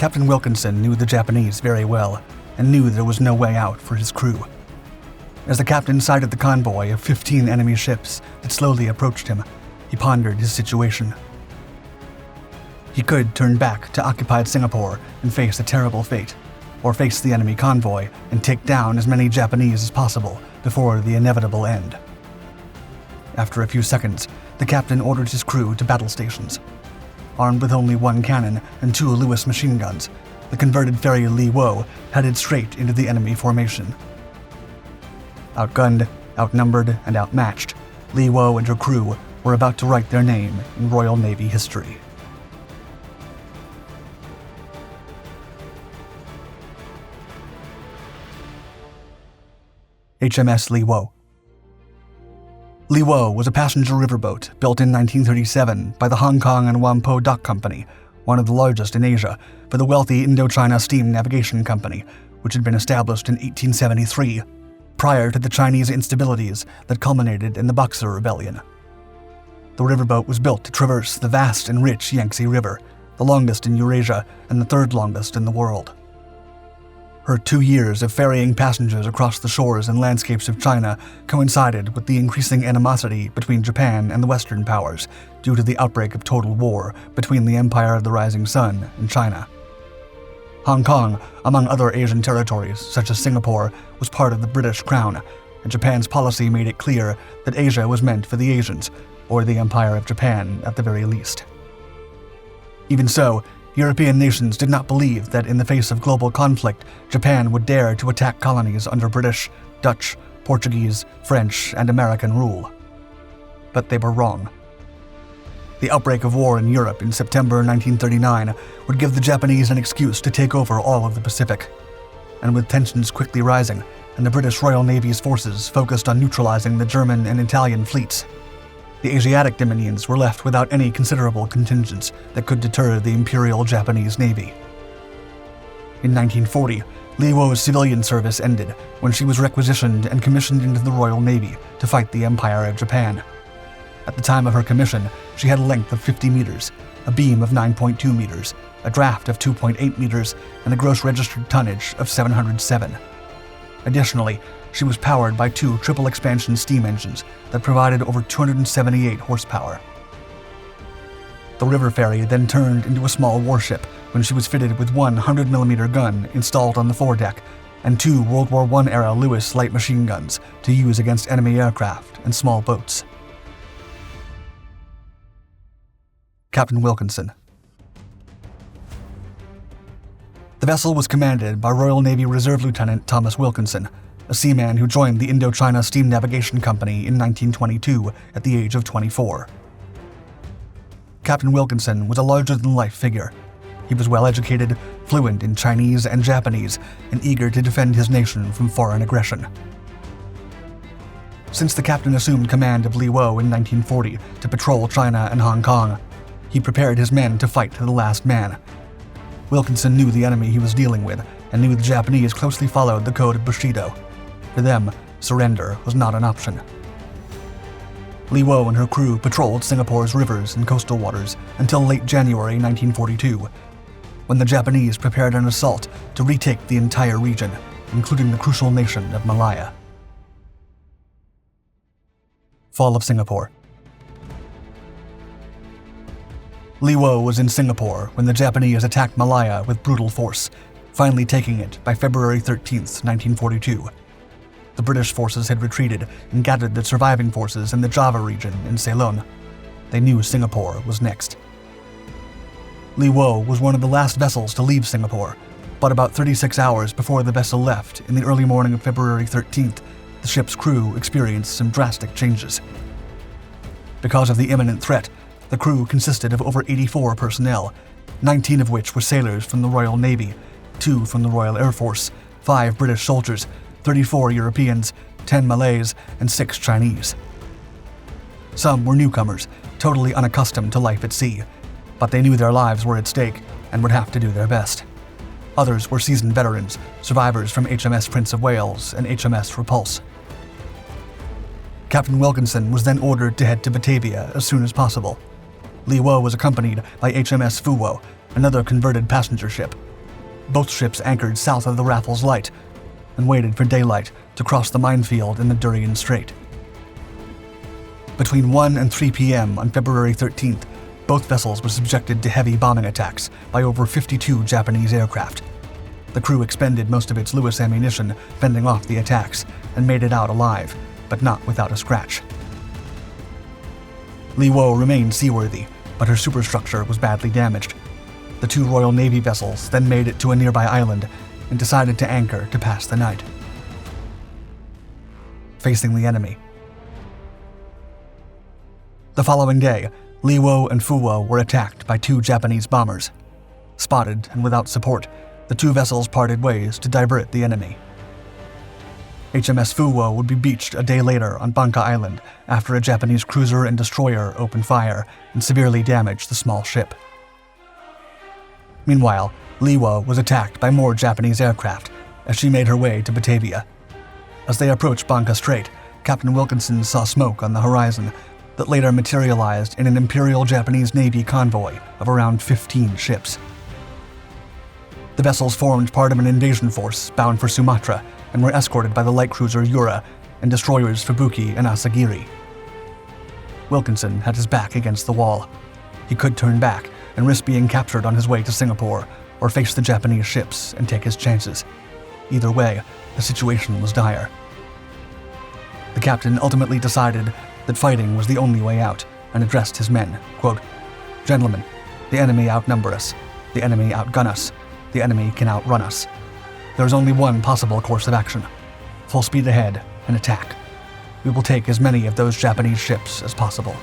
Captain Wilkinson knew the Japanese very well and knew there was no way out for his crew. As the captain sighted the convoy of 15 enemy ships that slowly approached him, he pondered his situation. He could turn back to occupied Singapore and face a terrible fate, or face the enemy convoy and take down as many Japanese as possible before the inevitable end. After a few seconds, the captain ordered his crew to battle stations. Armed with only one cannon and 2 Lewis machine guns, the converted Ferry Li Wo headed straight into the enemy formation. Outgunned, outnumbered, and outmatched, Li Wo and her crew were about to write their name in Royal Navy history. HMS Li Wo. Li Wo was a passenger riverboat built in 1937 by the Hong Kong and Whampoa Dock Company, one of the largest in Asia, for the wealthy Indochina Steam Navigation Company, which had been established in 1873, prior to the Chinese instabilities that culminated in the Boxer Rebellion. The riverboat was built to traverse the vast and rich Yangtze River, the longest in Eurasia and the 3rd longest in the world. Her 2 years of ferrying passengers across the shores and landscapes of China coincided with the increasing animosity between Japan and the Western powers due to the outbreak of total war between the Empire of the Rising Sun and China. Hong Kong, among other Asian territories such as Singapore, was part of the British Crown, and Japan's policy made it clear that Asia was meant for the Asians, or the Empire of Japan at the very least. Even so, European nations did not believe that in the face of global conflict, Japan would dare to attack colonies under British, Dutch, Portuguese, French, and American rule. But they were wrong. The outbreak of war in Europe in September 1939 would give the Japanese an excuse to take over all of the Pacific. And with tensions quickly rising, and the British Royal Navy's forces focused on neutralizing the German and Italian fleets, the Asiatic dominions were left without any considerable contingents that could deter the Imperial Japanese Navy. In 1940, Li Wo's civilian service ended when she was requisitioned and commissioned into the Royal Navy to fight the Empire of Japan. At the time of her commission, she had a length of 50 meters, a beam of 9.2 meters, a draft of 2.8 meters, and a gross registered tonnage of 707. Additionally, she was powered by 2 triple-expansion steam engines that provided over 278 horsepower. The river ferry then turned into a small warship when she was fitted with one 100mm gun installed on the foredeck and 2 World War I-era Lewis light machine guns to use against enemy aircraft and small boats. Captain Wilkinson. The vessel was commanded by Royal Navy Reserve Lieutenant Thomas Wilkinson, a seaman who joined the Indochina Steam Navigation Company in 1922 at the age of 24. Captain Wilkinson was a larger-than-life figure. He was well-educated, fluent in Chinese and Japanese, and eager to defend his nation from foreign aggression. Since the captain assumed command of Li Wo in 1940 to patrol China and Hong Kong, he prepared his men to fight to the last man. Wilkinson knew the enemy he was dealing with and knew the Japanese closely followed the code of Bushido. For them, surrender was not an option. Li Wo and her crew patrolled Singapore's rivers and coastal waters until late January 1942, when the Japanese prepared an assault to retake the entire region, including the crucial nation of Malaya. Fall of Singapore. Li Wo was in Singapore when the Japanese attacked Malaya with brutal force, finally taking it by February 13, 1942. The British forces had retreated and gathered the surviving forces in the Java region in Ceylon. They knew Singapore was next. Li Wo was one of the last vessels to leave Singapore, but about 36 hours before the vessel left in the early morning of February 13th, the ship's crew experienced some drastic changes. Because of the imminent threat, the crew consisted of over 84 personnel, 19 of which were sailors from the Royal Navy, 2 from the Royal Air Force, 5 British soldiers, 34 Europeans, 10 Malays, and 6 Chinese. Some were newcomers, totally unaccustomed to life at sea, but they knew their lives were at stake and would have to do their best. Others were seasoned veterans, survivors from HMS Prince of Wales and HMS Repulse. Captain Wilkinson was then ordered to head to Batavia as soon as possible. Li Wo was accompanied by HMS Fu Wo, another converted passenger ship, Both ships anchored south of the Raffles Light and waited for daylight to cross the minefield in the Durian Strait. Between 1 and 3 p.m. on February 13th, both vessels were subjected to heavy bombing attacks by over 52 Japanese aircraft. The crew expended most of its Lewis ammunition fending off the attacks and made it out alive, but not without a scratch. Li Wo remained seaworthy, but her superstructure was badly damaged. The two Royal Navy vessels then made it to a nearby island and decided to anchor to pass the night. Facing the enemy. The following day, Li Wo and Fu Wo were attacked by two Japanese bombers. Spotted and without support, the two vessels parted ways to divert the enemy. HMS Fu Wo would be beached a day later on Banka Island after a Japanese cruiser and destroyer opened fire and severely damaged the small ship. Meanwhile, Li Wo was attacked by more Japanese aircraft as she made her way to Batavia. As they approached Banka Strait, Captain Wilkinson saw smoke on the horizon that later materialized in an Imperial Japanese Navy convoy of around 15 ships. The vessels formed part of an invasion force bound for Sumatra and were escorted by the light cruiser Yura and destroyers Fubuki and Asagiri. Wilkinson had his back against the wall. He could turn back and risk being captured on his way to Singapore, or face the Japanese ships and take his chances. Either way, the situation was dire. The captain ultimately decided that fighting was the only way out and addressed his men, quote, "Gentlemen, the enemy outnumber us, the enemy outgun us, the enemy can outrun us. There is only one possible course of action. Full speed ahead and attack. We will take as many of those Japanese ships as possible."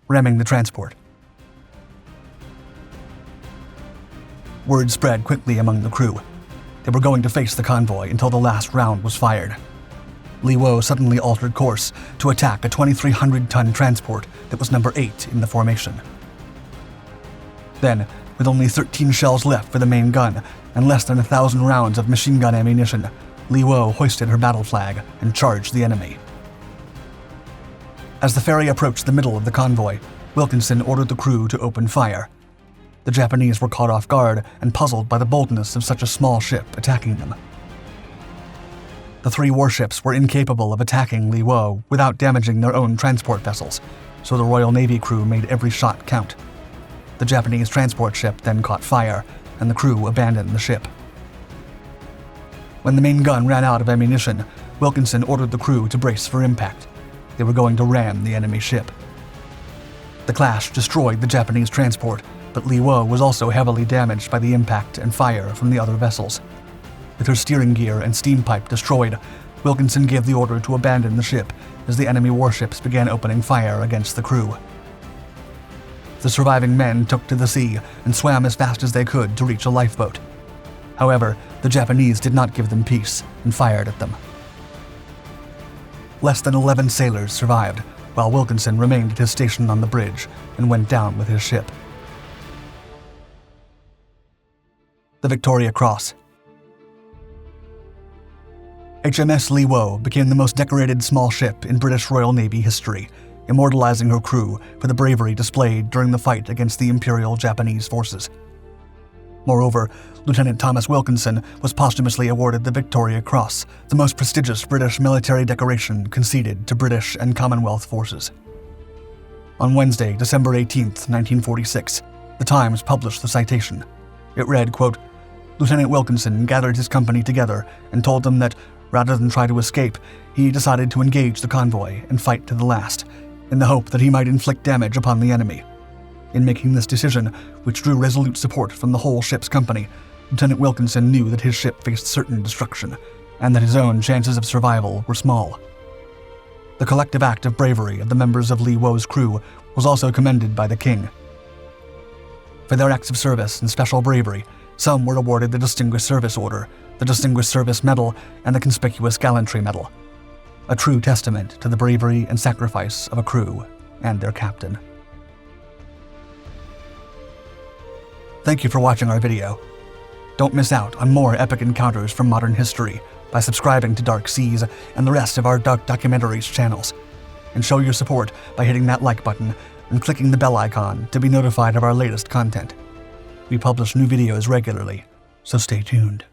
Ramming the transport. Word spread quickly among the crew. They were going to face the convoy until the last round was fired. Li Wo suddenly altered course to attack a 2,300-ton transport that was number 8 in the formation. Then, with only 13 shells left for the main gun and less than 1,000 rounds of machine gun ammunition, Li Wo hoisted her battle flag and charged the enemy. As the ferry approached the middle of the convoy, Wilkinson ordered the crew to open fire. The Japanese were caught off guard and puzzled by the boldness of such a small ship attacking them. The three warships were incapable of attacking Li Wo without damaging their own transport vessels, so the Royal Navy crew made every shot count. The Japanese transport ship then caught fire, and the crew abandoned the ship. When the main gun ran out of ammunition, Wilkinson ordered the crew to brace for impact. They were going to ram the enemy ship. The clash destroyed the Japanese transport, but Li Wo was also heavily damaged by the impact and fire from the other vessels. With her steering gear and steam pipe destroyed, Wilkinson gave the order to abandon the ship as the enemy warships began opening fire against the crew. The surviving men took to the sea and swam as fast as they could to reach a lifeboat. However, the Japanese did not give them peace and fired at them. Less than 11 sailors survived, while Wilkinson remained at his station on the bridge and went down with his ship. The Victoria Cross. HMS Li Wo became the most decorated small ship in British Royal Navy history, immortalizing her crew for the bravery displayed during the fight against the Imperial Japanese forces. Moreover, Lieutenant Thomas Wilkinson was posthumously awarded the Victoria Cross, the most prestigious British military decoration conceded to British and Commonwealth forces. On Wednesday, December 18, 1946, The Times published the citation. It read, quote, "Lieutenant Wilkinson gathered his company together and told them that, rather than try to escape, he decided to engage the convoy and fight to the last, in the hope that he might inflict damage upon the enemy. In making this decision, which drew resolute support from the whole ship's company, Lieutenant Wilkinson knew that his ship faced certain destruction, and that his own chances of survival were small." The collective act of bravery of the members of Li Wo's crew was also commended by the king. For their acts of service and special bravery, some were awarded the Distinguished Service Order, the Distinguished Service Medal, and the Conspicuous Gallantry Medal. A true testament to the bravery and sacrifice of a crew and their captain. Thank you for watching our video. Don't miss out on more epic encounters from modern history by subscribing to Dark Seas and the rest of our Dark Documentaries channels. And show your support by hitting that like button and clicking the bell icon to be notified of our latest content. We publish new videos regularly, so stay tuned.